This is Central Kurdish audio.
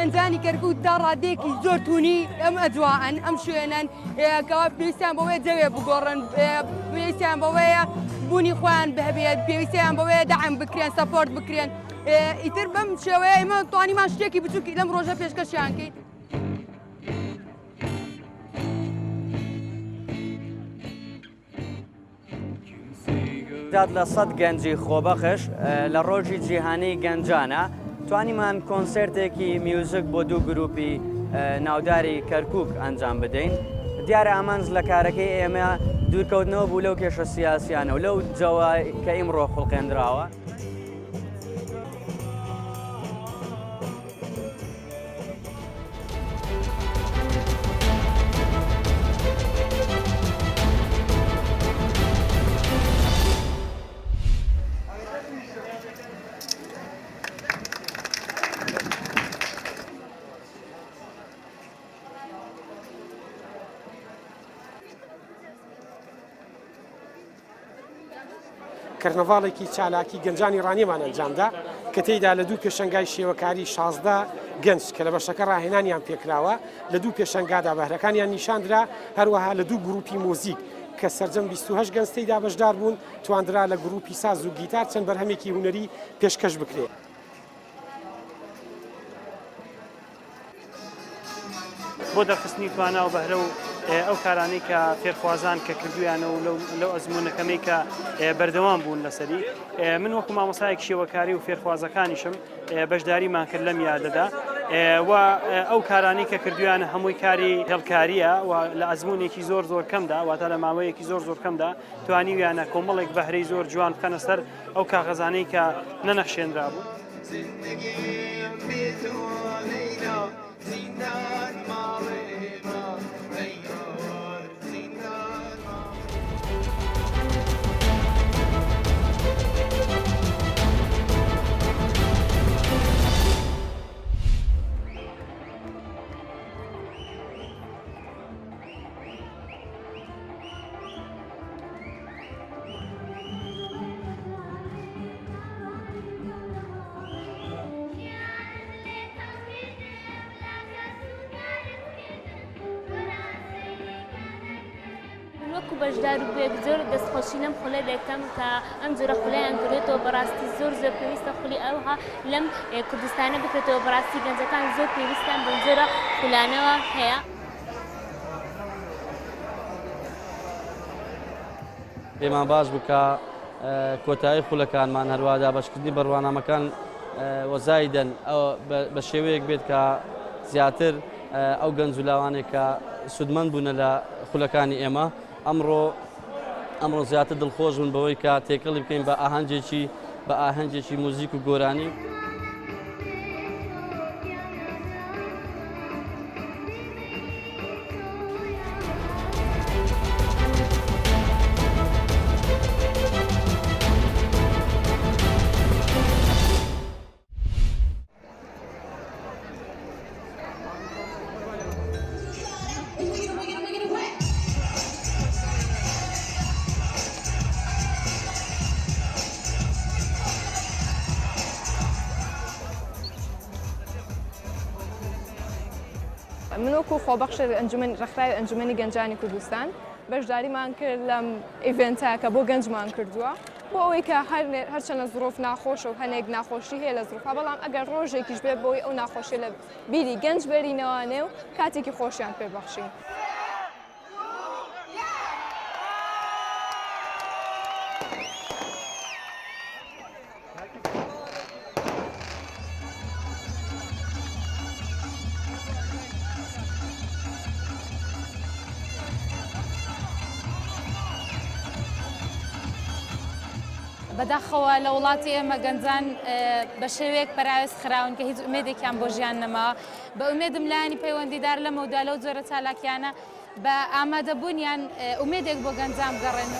گەنجانی کەرکووت دا ڕادەیەکی زۆر تونی ئەم ئەجوان ئەم شوێنن کەوا پێویستیان بەوەیە جەوێ بگۆڕن پێویستیان بەوەیە بوونی خۆیان بهەبێت پێویستیان بەوەیە دەعم بکرێن سەپۆرت بکرێن ئیتر بەم شێوەیە ئێمە توانیمان شتێکی بچووکی لەم ڕۆژە پێشکەشیان کەیت. داد لە سەد گەنجی خۆبەخش لە ڕۆژی جیهانی گەنجانە توانیمان کۆنسرتێکی میوزیک بۆ دوو گروپی ناوداری کەرکووک ئەنجام بدەین. دیارە ئامانج لە کارەکەی ئێمە دوورکەوتنەوە بوو لەو کێشە سیاسیانە و لەو جەوە کە ئیمڕۆ خوڵقێنراوە. کەرنەڤاڵێکی چالاکی گەنجانی ڕانیەمان ئەنجامدا کە تێیدا لە دوو پێشەنگای شێوەکاری 16 گەنج کە لە بەشەکە ڕاهێنانیان پێکراوە لە دوو پێشەنگادا بەهرەکانیان نیشاندرا هەروەها لە دوو گروپی مۆزیک کە سەرجەم 28 گەنج تێیدا بەشدار بوون تواندرا لە گروپی ساز و گیتار چەند بەرهەمێکی هونەری پێشکەش بکرێت. بۆ دەرخستنی توانە و بەهرە و ئەو کارانەی کە فێرخوازان کە کردویانە و لەو ئەزمونەکەمەی کە بەردەوام بوون لەسەری من وەکو مامۆستایەکی شێوەکاری و فێرخوازەکانیشم بەشداریمان کرد لەم یادەدا و ئەو کارانەی کە کردویانە هەمووی کاری هێڵکاریە و لە ئەزمونێکی زۆر زۆر کەمدا واتە لە ماوەیەکی زۆر زۆر کەمدا توانیویانە کۆمەڵێک بەهرەی زۆر جوان بکەنە سەر ئەو کاغەزانەی کە نەنەخشێنرا بوو. وەکو بەشدار و بێک زۆر دەستخۆشی لەم خولە دەکەم کە ئەم جۆرە خولەیان کردێتەوە بەڕاستی زۆر زۆر پێویستە خولی ئەوها لەم کوردستانە بکرێتەوە بەڕاستی گەنجەکان زۆر پێویستان بەم جۆرە خولانەوە هەیە. پێمان باش بکە کۆتایی خولەکانمان هەروە دابەشکردنی بەڕوانامەکان وەزایدەن بە شێوەیەک بێت کە زیاتر ئەو گەنج و لاوانێک کە سودمەند بوونە لە خولەکانی ئێمە ئەمڕۆ زیاتر دڵخۆش بوون بەوەی کە تێکەڵی بکەین بە ئاهەنگێکی موزیک و گۆرانی. من وەکو خۆبەخش ڕێکخراوی ئەنجومەنی گەنجانی کوردستان بەشداریمان کرد لەم ئیڤێنتە کە بۆ گەنجمان کردووە بۆ ئەوەی کە هەرچەنە زۆرۆف ناخۆشە و هەنێک ناخۆشی هەیە لە زۆرفا بەڵام ئەگەر ڕۆژێکیش بێت بۆی ئەو ناخۆشی لە بیری گەنج بەرینەوانێ و کاتێکی خۆشیان پێبەخشین. بەداخەوە لە وڵاتی ئێمە گەنجان بە شێوەیەک بەراوێز خراون کە هیچ ئومێدێکیان بۆ ژیان نەماوە بە ئومێدم لایانی پەیوەندیدار لەمەودا لەو جۆرە چالاکیانە بە ئامادەبوونیان ئومێدێک بۆ گەنجان بگەڕێن.